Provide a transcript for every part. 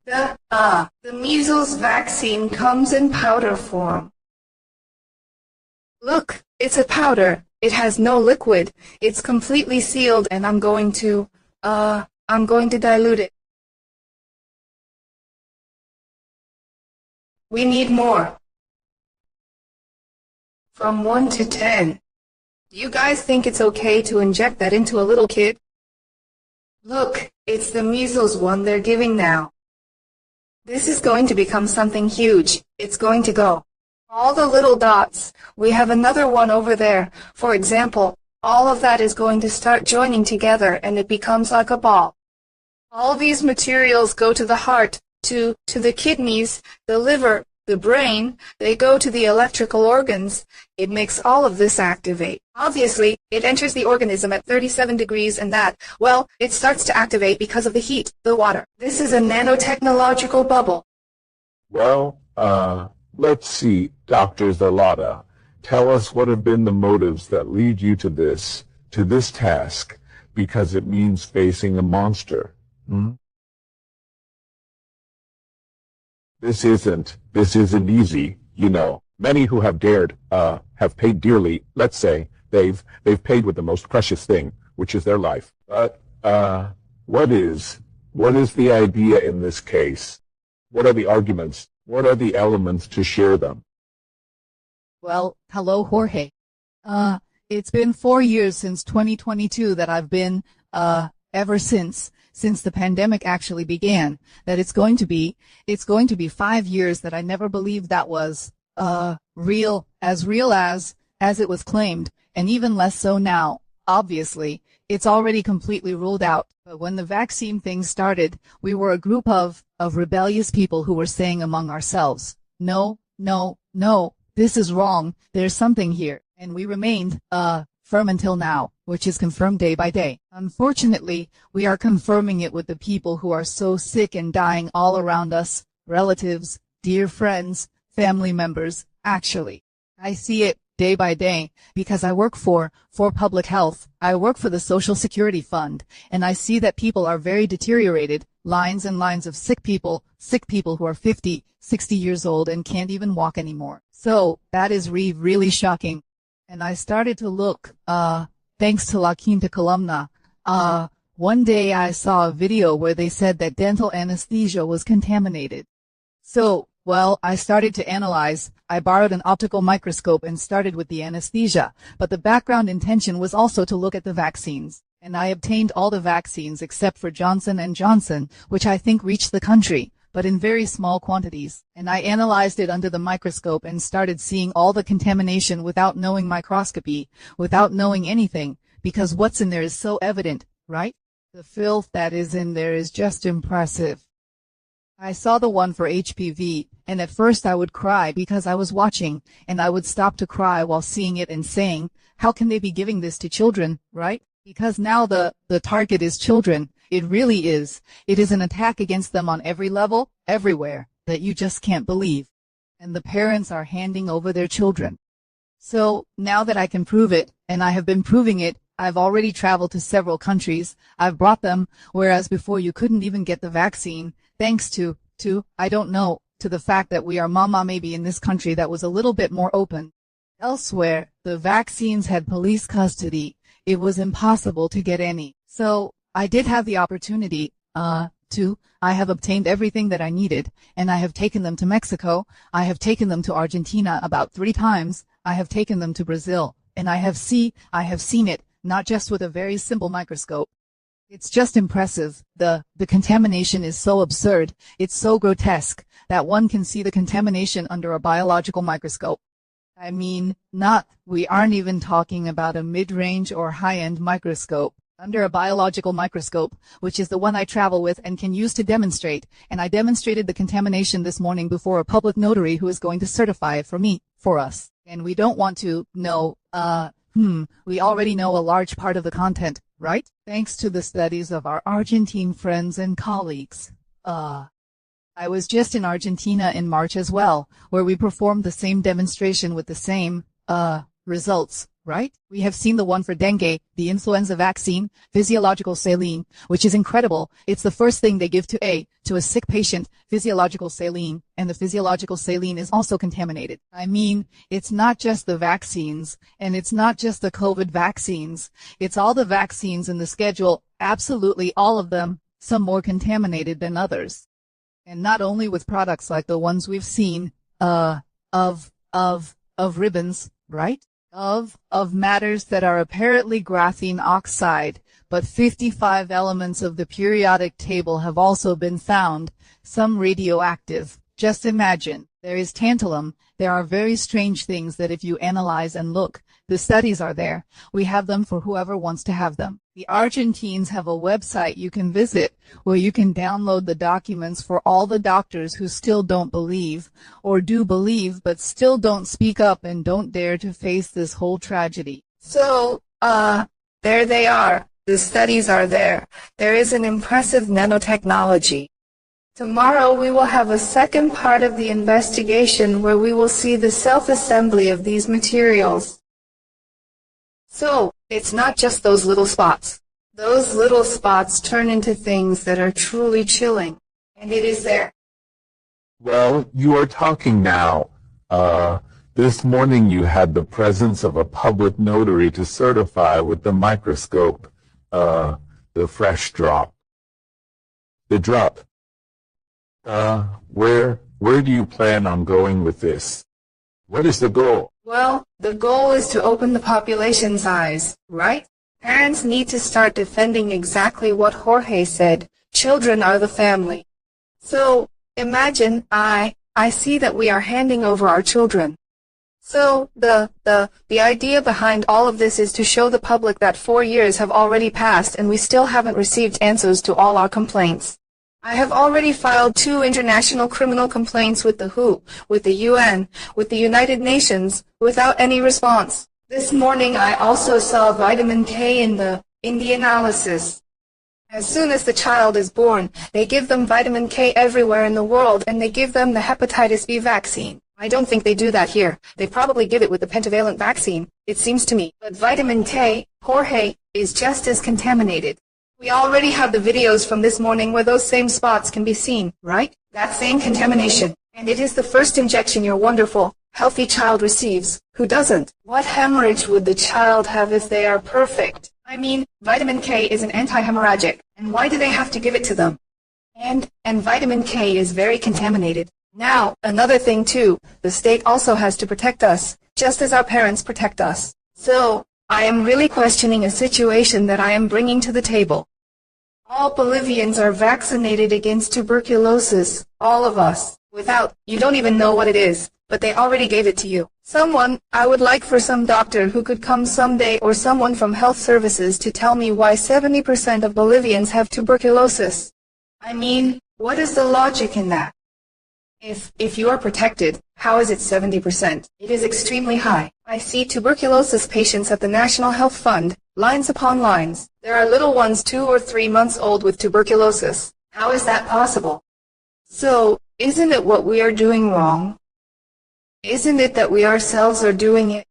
The measles vaccine comes in powder form. Look, it's a powder. It has no liquid. It's completely sealed and I'm going to dilute it. We need more. From 1 to 10. Do you guys think it's okay to inject that into a little kid? Look, it's the measles one they're giving now. This is going to become something huge. It's going to go. All the little dots. We have another one over there. For example, all of that is going to start joining together and it becomes like a ball. All these materials go to the heart, to the kidneys, the liver, the brain. They go to the electrical organs. It makes all of this activate. Obviously, it enters the organism at 37 degrees and that, well, it starts to activate because of the heat, the water. This is a nanotechnological bubble. Well, let's see, Dr. Zalata. Tell us what have been the motives that lead you to this task, because it means facing a monster. This isn't easy, you know. Many who have dared, have paid dearly. Let's say they've paid with the most precious thing, which is their life. But, what is the idea in this case? What are the arguments? What are the elements to share them? Well, hello, Jorge. It's been 4 years since 2022 that I've been, ever since the pandemic actually began, that it's going to be 5 years that I never believed that was, real as it was claimed, and even less so now. Obviously, it's already completely ruled out. But when the vaccine thing started, we were a group of rebellious people who were saying among ourselves, no, this is wrong, there's something here. And we remained, firm until now, which is confirmed day by day. Unfortunately, we are confirming it with the people who are so sick and dying all around us, relatives, dear friends, family members. Actually, I see it day by day because I work for public health. I work for the Social Security Fund, and I see that people are very deteriorated, lines and lines of sick people who are 50, 60 years old and can't even walk anymore. So that is really shocking. And I started to look, thanks to La Quinta Columna. One day I saw a video where they said that dental anesthesia was contaminated. So, well, I started to analyze. I borrowed an optical microscope and started with the anesthesia, but the background intention was also to look at the vaccines. And I obtained all the vaccines except for Johnson & Johnson, which I think reached the country, but in very small quantities. And I analyzed it under the microscope and started seeing all the contamination without knowing microscopy, without knowing anything, because what's in there is so evident, right? The filth that is in there is just impressive. I saw the one for HPV, and at first I would cry because I was watching, and I would stop to cry while seeing it and saying, how can they be giving this to children, right? Because now the target is children. It really is. It is an attack against them on every level, everywhere, that you just can't believe. And the parents are handing over their children. So, now that I can prove it, and I have been proving it, I've already traveled to several countries. I've brought them, whereas before you couldn't even get the vaccine, thanks to I don't know, to the fact that we are mama maybe in this country that was a little bit more open. Elsewhere, the vaccines had police custody. It was impossible to get any. So, I did have the opportunity, I have obtained everything that I needed, and I have taken them to Mexico. I have taken them to Argentina about 3 times. I have taken them to Brazil, and I have seen it, not just with a very simple microscope. It's just impressive. The contamination is so absurd, it's so grotesque, that one can see the contamination under a biological microscope. I mean, we aren't even talking about a mid-range or high-end microscope. Under a biological microscope, which is the one I travel with and can use to demonstrate, and I demonstrated the contamination this morning before a public notary who is going to certify it for us. And we don't want to know, we already know a large part of the content, right? Thanks to the studies of our Argentine friends and colleagues. I was just in Argentina in March as well, where we performed the same demonstration with the same, results, right? We have seen the one for dengue, the influenza vaccine, physiological saline, which is incredible. It's the first thing they give to a sick patient, physiological saline, and the physiological saline is also contaminated. I mean, it's not just the vaccines, and it's not just the COVID vaccines. It's all the vaccines in the schedule, absolutely all of them, some more contaminated than others. And not only with products like the ones we've seen, of ribbons, right? Of matters that are apparently graphene oxide, but 55 elements of the periodic table have also been found, some radioactive. Just imagine, there is tantalum, there are very strange things that if you analyze and look, the studies are there. We have them for whoever wants to have them. The Argentines have a website you can visit where you can download the documents for all the doctors who still don't believe, or do believe but still don't speak up and don't dare to face this whole tragedy. So, there they are. The studies are there. There is an impressive nanotechnology. Tomorrow we will have a second part of the investigation where we will see the self-assembly of these materials. So, it's not just those little spots. Those little spots turn into things that are truly chilling. And it is there. Well, you are talking now. This morning you had the presence of a public notary to certify with the microscope, the fresh drop. The drop. Where do you plan on going with this? What is the goal? Well, the goal is to open the population's eyes, right? Parents need to start defending exactly what Jorge said. Children are the family. So, imagine I see that we are handing over our children. So, the idea behind all of this is to show the public that 4 years have already passed and we still haven't received answers to all our complaints. I have already filed 2 international criminal complaints with the WHO, with the UN, with the United Nations, without any response. This morning I also saw vitamin K in the analysis. As soon as the child is born, they give them vitamin K everywhere in the world and they give them the hepatitis B vaccine. I don't think they do that here. They probably give it with the pentavalent vaccine, it seems to me. But vitamin K, Jorge, is just as contaminated. We already have the videos from this morning where those same spots can be seen, right? That same contamination. And it is the first injection your wonderful, healthy child receives. Who doesn't? What hemorrhage would the child have if they are perfect? I mean, vitamin K is an anti-hemorrhagic. And why do they have to give it to them? And vitamin K is very contaminated. Now, another thing too, the state also has to protect us, just as our parents protect us. So, I am really questioning a situation that I am bringing to the table. All Bolivians are vaccinated against tuberculosis, all of us, you don't even know what it is, but they already gave it to you. I would like for some doctor who could come someday or someone from health services to tell me why 70% of Bolivians have tuberculosis. I mean, what is the logic in that? If you are protected, how is it 70%? It is extremely high. I see tuberculosis patients at the National Health Fund, lines upon lines. There are little ones 2 or 3 months old with tuberculosis. How is that possible? So, isn't it what we are doing wrong? Isn't it that we ourselves are doing it?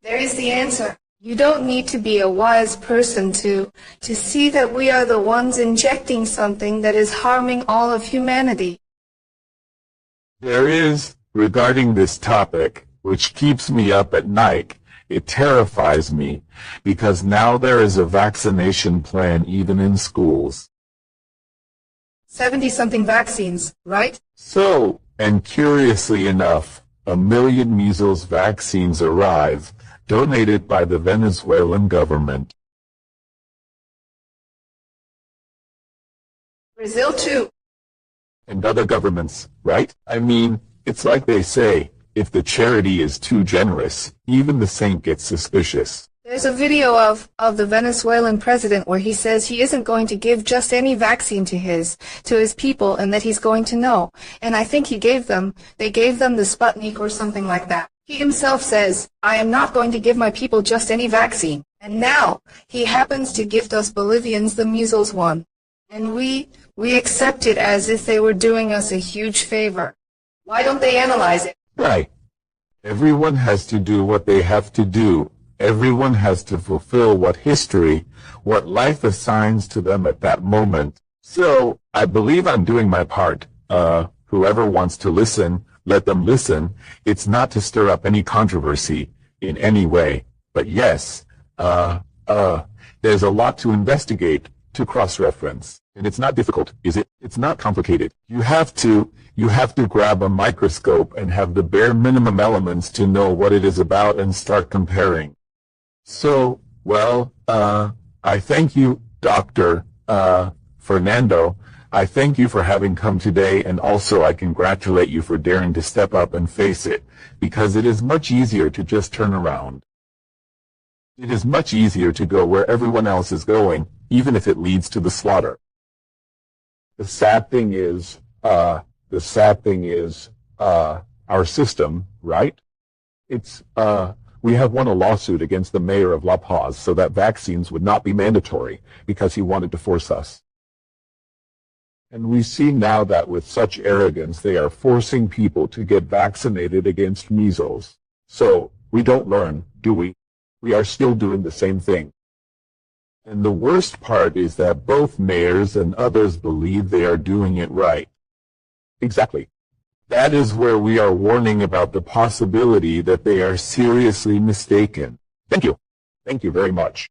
There is the answer. You don't need to be a wise person to see that we are the ones injecting something that is harming all of humanity. There is, regarding this topic, which keeps me up at night, it terrifies me, because now there is a vaccination plan even in schools. 70-something vaccines, right? So, and curiously enough, 1 million measles vaccines arrive, donated by the Venezuelan government. Brazil too. And other governments, right? I mean, it's like they say, if the charity is too generous, even the saint gets suspicious. There's a video of the Venezuelan president where he says he isn't going to give just any vaccine to his people and that he's going to know. And I think they gave them the Sputnik or something like that. He himself says, I am not going to give my people just any vaccine. And now, he happens to gift us Bolivians the measles one. And we accept it as if they were doing us a huge favor. Why don't they analyze it? Right. Everyone has to do what they have to do. Everyone has to fulfill what life assigns to them at that moment. So, I believe I'm doing my part. Whoever wants to listen, let them listen. It's not to stir up any controversy in any way. But yes, there's a lot to investigate, to cross-reference. And it's not difficult, is it? It's not complicated. You have to grab a microscope and have the bare minimum elements to know what it is about and start comparing. So, well, I thank you, Dr. Fernando. I thank you for having come today, and also I congratulate you for daring to step up and face it, because it is much easier to just turn around. It is much easier to go where everyone else is going, even if it leads to the slaughter. The sad thing is, our system, right? We have won a lawsuit against the mayor of La Paz so that vaccines would not be mandatory because he wanted to force us. And we see now that with such arrogance they are forcing people to get vaccinated against measles. So, we don't learn, do we? We are still doing the same thing. And the worst part is that both mayors and others believe they are doing it right. Exactly. That is where we are warning about the possibility that they are seriously mistaken. Thank you. Thank you very much.